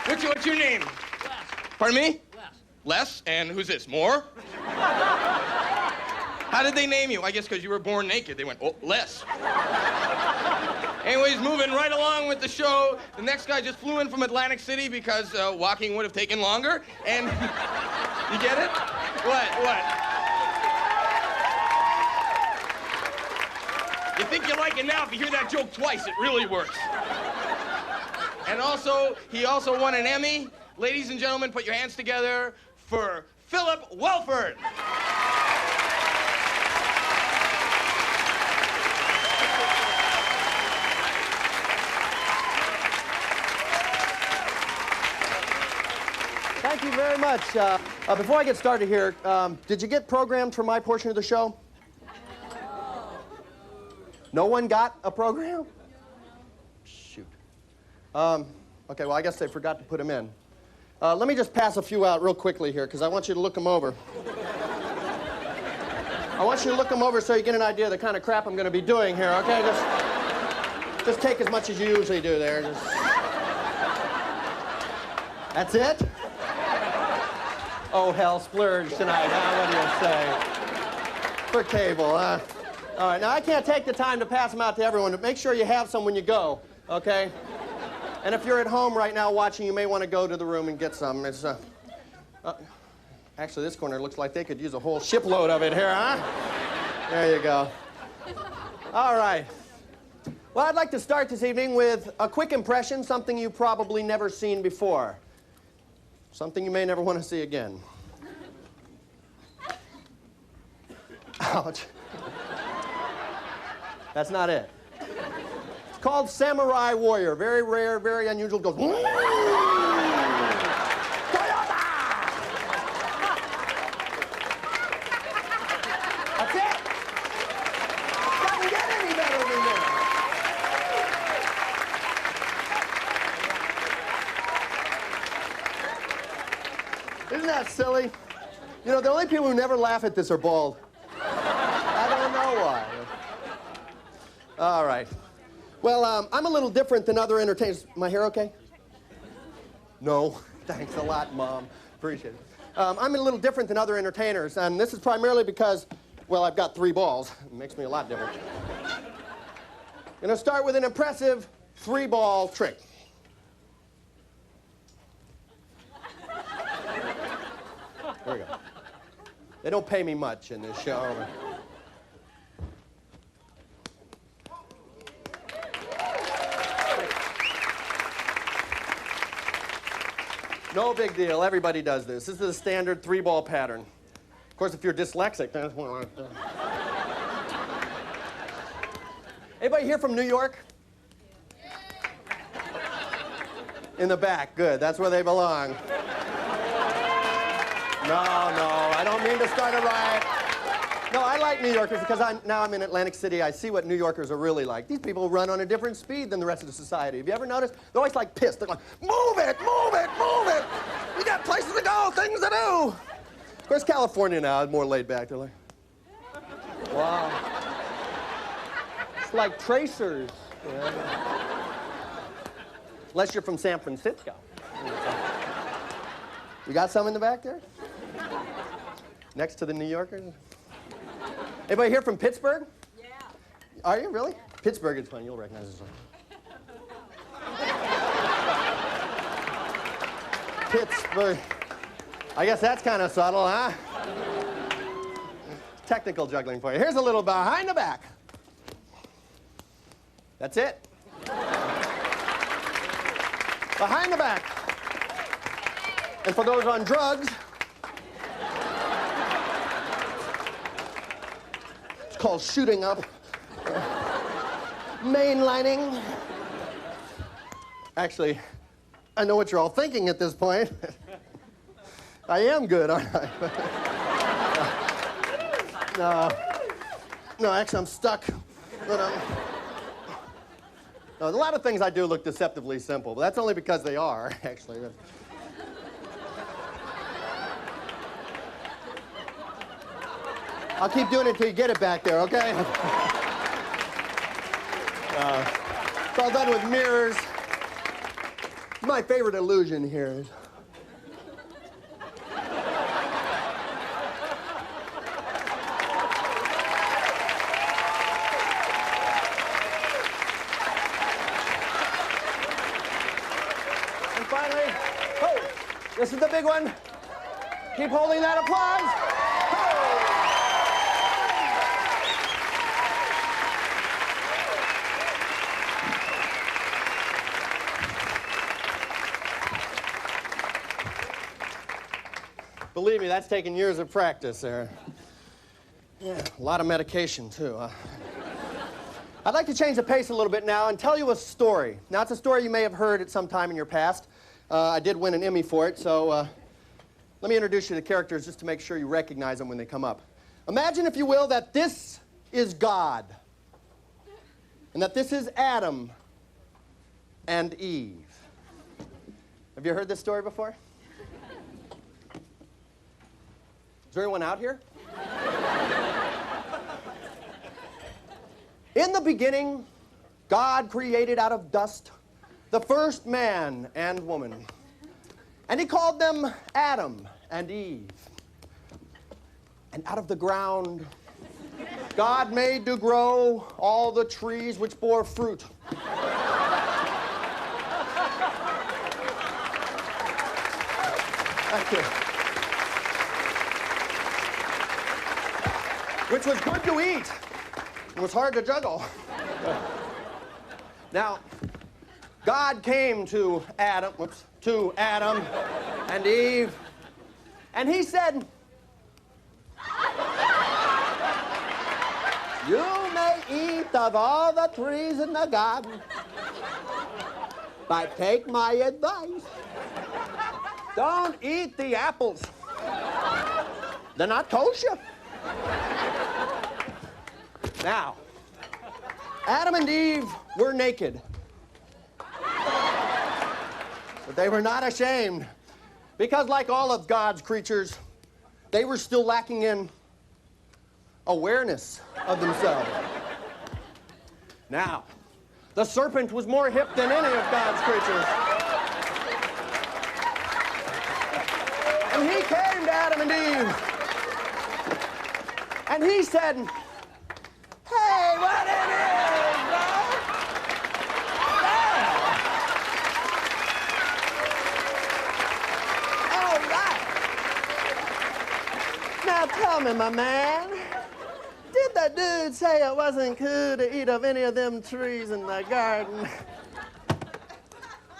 What's your name? Les. Pardon me? Les. Les? And who's this? More? How did they name you? I guess because you were born naked. They went, oh, Les. Anyways, moving right along with the show, the next guy just flew in from Atlantic City because walking would have taken longer. And you get it? What? You think you like it now? If you hear that joke twice, it really works. And he also won an Emmy. Ladies and gentlemen, put your hands together for Philip Welford. Thank you very much. Before I get started here, did you get programmed for my portion of the show? No one got a program? Shoot. Okay, well, I guess they forgot to put them in. Let me just pass a few out real quickly here, because I want you to look them over. I want you to look them over so you get an idea of the kind of crap I'm going to be doing here, okay? Just take as much as you usually do there. That's it? Oh, hell, splurge tonight, huh? What do you say? For cable, huh? All right, now I can't take the time to pass them out to everyone, but make sure you have some when you go, okay? And if you're at home right now watching, you may want to go to the room and get some. It's, actually, this corner looks like they could use a whole shipload of it here, huh? There you go. All right. Well, I'd like to start this evening with a quick impression, something you've probably never seen before. Something you may never want to see again. Ouch. That's not it. It's called Samurai Warrior. Very rare, very unusual. It goes, Toyota! That's it. Doesn't get any better than that. Isn't that silly? You know, the only people who never laugh at this are bald. I don't know why. All right. Well, I'm a little different than other entertainers. My hair okay? No. Thanks a lot, Mom. Appreciate it. I'm a little different than other entertainers, and this is primarily because, well, I've got 3 balls. It makes me a lot different. I'm going to start with an impressive 3-ball trick. Here we go. They don't pay me much in this show. No big deal. Everybody does this. This is a standard 3-ball pattern. Of course, if you're dyslexic, that's one. Anybody here from New York? In the back. Good. That's where they belong. No, I don't mean to start a riot. No, I like New Yorkers because now I'm in Atlantic City. I see what New Yorkers are really like. These people run on a different speed than the rest of the society. Have you ever noticed? They're always like pissed. They're like, move it, move it, move it. We got places to go, things to do. Of course, California now is more laid back. They're like, wow. It's like tracers. Yeah. Unless you're from San Francisco. You got some in the back there? Next to the New Yorkers? Anybody here from Pittsburgh? Yeah. Are you really? Pittsburgh is fun. You'll recognize this one. Pittsburgh. I guess that's kind of subtle, huh? Technical juggling for you. Here's a little behind the back. That's it. Behind the back. And for those on drugs, it's called shooting up. Mainlining. Actually, I know what you're all thinking at this point. I am good, aren't I? No, actually, I'm stuck. But, no, a lot of things I do look deceptively simple, but that's only because they are, actually. I'll keep doing it till you get it back there, okay? It's all done with mirrors. My favorite illusion here is... And finally, oh, this is the big one. Keep holding that applause. Believe me, that's taken years of practice there. Yeah, a lot of medication, too. I'd like to change the pace a little bit now and tell you a story. Now, it's a story you may have heard at some time in your past. I did win an Emmy for it, so let me introduce you to the characters just to make sure you recognize them when they come up. Imagine, if you will, that this is God, and that this is Adam and Eve. Have you heard this story before? Is there anyone out here? In the beginning, God created out of dust the first man and woman, and he called them Adam and Eve. And out of the ground, God made to grow all the trees which bore fruit. Thank you. Which was good to eat. It was hard to juggle. Now, God came to Adam and Eve, and he said, "You may eat of all the trees in the garden, but take my advice. Don't eat the apples. They're not kosher." Now, Adam and Eve were naked, but they were not ashamed, because like all of God's creatures, they were still lacking in awareness of themselves. Now, the serpent was more hip than any of God's creatures. And he came to Adam and Eve, and he said, "Hey, what it is, bro? All right. Now tell me, my man, did the dude say it wasn't cool to eat of any of them trees in the garden?"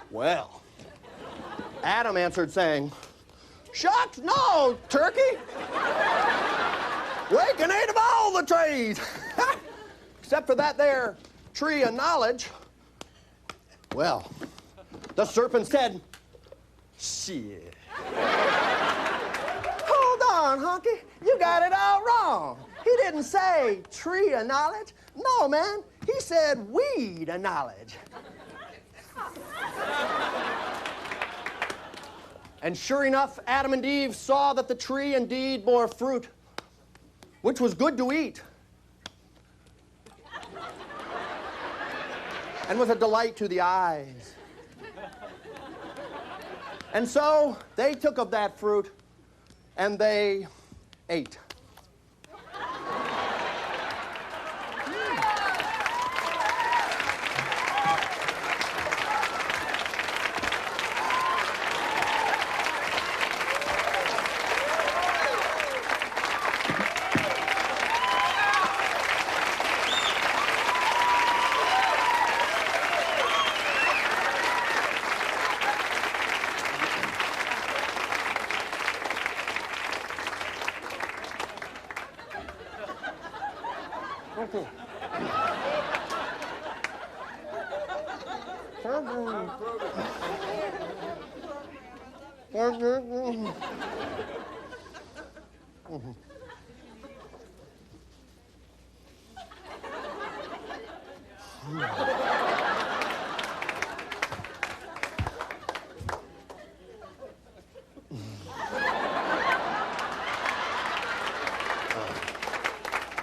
Well, Adam answered saying, "Shucks, no, turkey. We can eat of all the trees. Except for that there tree of knowledge." Well, the serpent said, "Shit. Hold on, honky. You got it all wrong. He didn't say tree of knowledge. No, man. He said weed of knowledge." And sure enough, Adam and Eve saw that the tree indeed bore fruit, which was good to eat, and was a delight to the eyes. And so they took of that fruit, and they ate.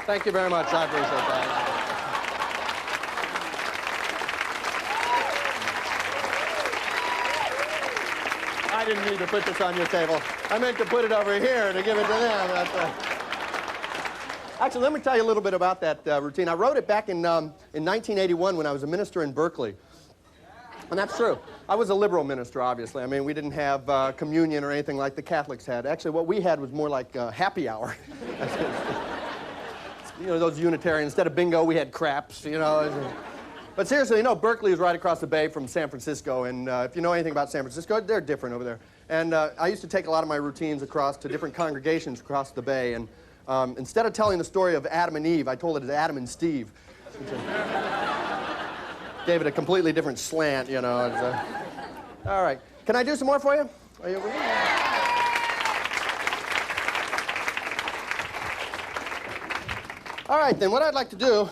Thank you very much. I appreciate that. I didn't mean to put this on your table. I meant to put it over here to give it to them. Actually, let me tell you a little bit about that routine. I wrote it back in 1981 when I was a minister in Berkeley. And that's true. I was a liberal minister, obviously. I mean, we didn't have communion or anything like the Catholics had. Actually, what we had was more like happy hour. You know, those Unitarians, instead of bingo, we had craps, you know. But seriously, you know, Berkeley is right across the bay from San Francisco, and if you know anything about San Francisco, they're different over there. And I used to take a lot of my routines across to different congregations across the bay, and instead of telling the story of Adam and Eve, I told it as Adam and Steve. Gave it a completely different slant, you know. All right. Can I do some more for you? Are you with me? All right, then, what I'd like to do,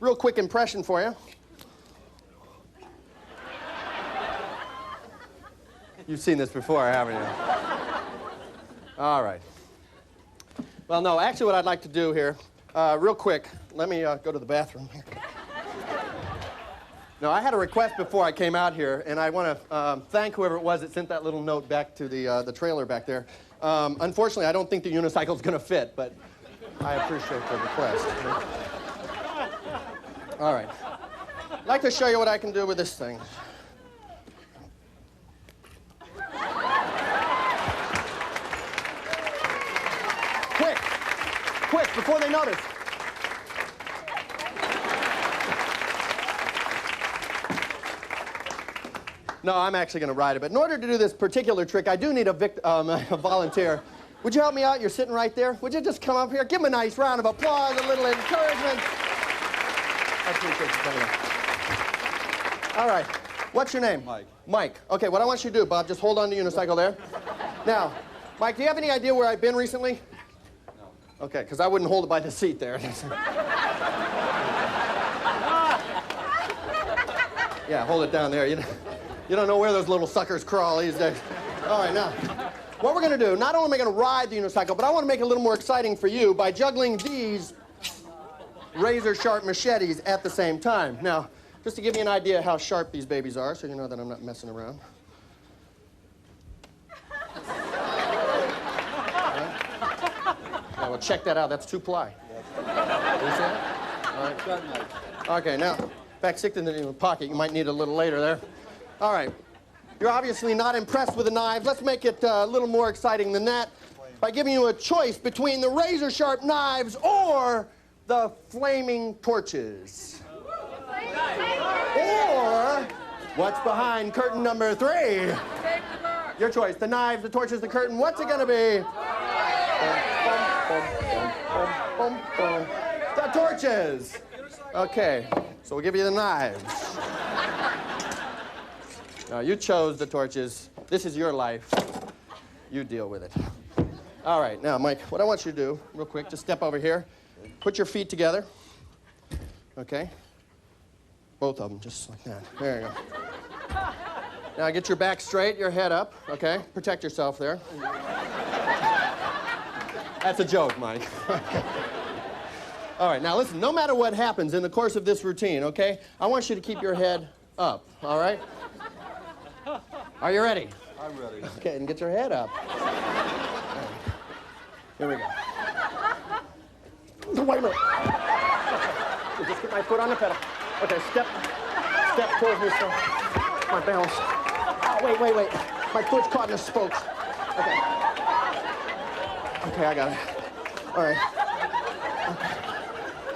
real quick impression for you. You've seen this before, haven't you? All right. Well, no, actually what I'd like to do here, real quick, let me go to the bathroom here. No, I had a request before I came out here, and I want to thank whoever it was that sent that little note back to the trailer back there. Unfortunately, I don't think the unicycle's going to fit, but I appreciate the request. All right. I'd like to show you what I can do with this thing. Quick! Quick, before they notice. No, I'm actually going to ride it. But in order to do this particular trick, I do need a volunteer. Would you help me out? You're sitting right there. Would you just come up here? Give him a nice round of applause, a little encouragement. I appreciate you coming in. All right. What's your name? Mike. Mike. Okay, what I want you to do, Bob, just hold on to the unicycle there. Now, Mike, do you have any idea where I've been recently? No. Okay, because I wouldn't hold it by the seat there. Yeah, hold it down there. You don't know where those little suckers crawl these days. All right, now, what we're going to do, not only am I going to ride the unicycle, but I want to make it a little more exciting for you by juggling these razor-sharp machetes at the same time. Now, just to give you an idea how sharp these babies are, so you know that I'm not messing around. Now, well, check that out. That's 2-ply. You see that? All right. Okay, now, back stick in the pocket. You might need it a little later there. All right. You're obviously not impressed with the knives. Let's make it a little more exciting than that by giving you a choice between the razor-sharp knives or the flaming torches. Or what's behind curtain number 3? Your choice. The knives, the torches, the curtain. What's it going to be? The torches. Okay. So we'll give you the knives. Now, you chose the torches. This is your life. You deal with it. All right. Now, Mike, what I want you to do, real quick, just step over here. Put your feet together. Okay? Both of them, just like that. There you go. Now, get your back straight, your head up, okay? Protect yourself there. That's a joke, Mike. All right, now listen, no matter what happens in the course of this routine, okay, I want you to keep your head up, all right? Are you ready? I'm ready. Okay, and get your head up. Right. Here we go. Wait a minute. Okay. Just get my foot on the pedal. Okay, step towards me, so my balance. Oh, wait. My foot's caught in the spokes. Okay. Okay, I got it. All right.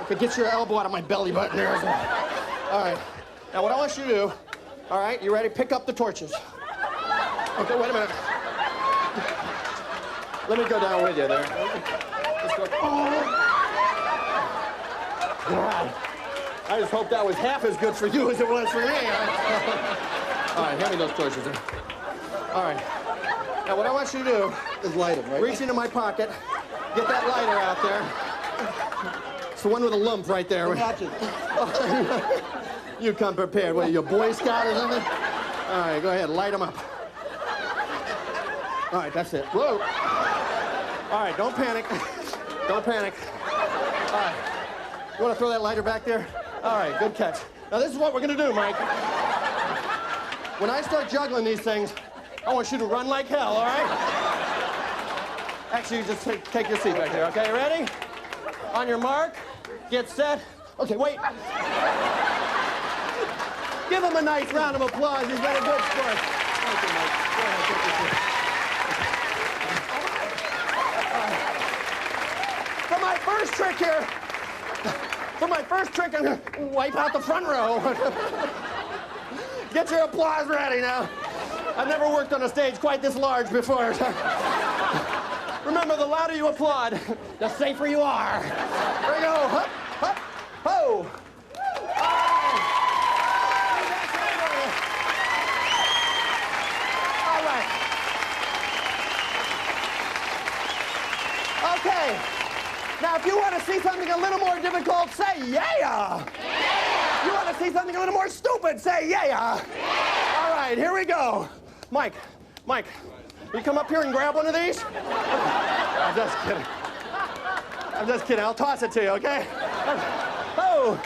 Okay, get your elbow out of my belly button there. All right. Now, what I want you to do, all right, you ready? Pick up the torches. Okay, wait a minute. Let me go down with you there. Just go. Oh. God. I just hope that was half as good for you as it was for me. All right, hand me those torches there. All right. Now, what I want you to do is light them, right? Reach into my pocket, get that lighter out there. It's the one with a lump right there. You come prepared. What, are you a Boy Scout or something? All right, go ahead, light them up. All right, that's it. Whoa. All right, don't panic. Don't panic. All right. You want to throw that lighter back there? All right, good catch. Now, this is what we're going to do, Mike. When I start juggling these things, I want you to run like hell, all right? Actually, just take your seat back there, okay? Ready? On your mark, get set. Okay, wait. Give him a nice round of applause. He's been a good sport. Thank you, Mike. Go ahead, take your seat. For my first trick here, I'm gonna wipe out the front row. Get your applause ready now. I've never worked on a stage quite this large before. Remember, the louder you applaud, the safer you are. Here we go. Hup, hup, ho. All right. Okay. Now, if you want to see something a little more difficult, say yeah. You want to see something a little more stupid, say yeah. All right, here we go. Mike, you come up here and grab one of these? I'm just kidding. I'll toss it to you, okay? Oh.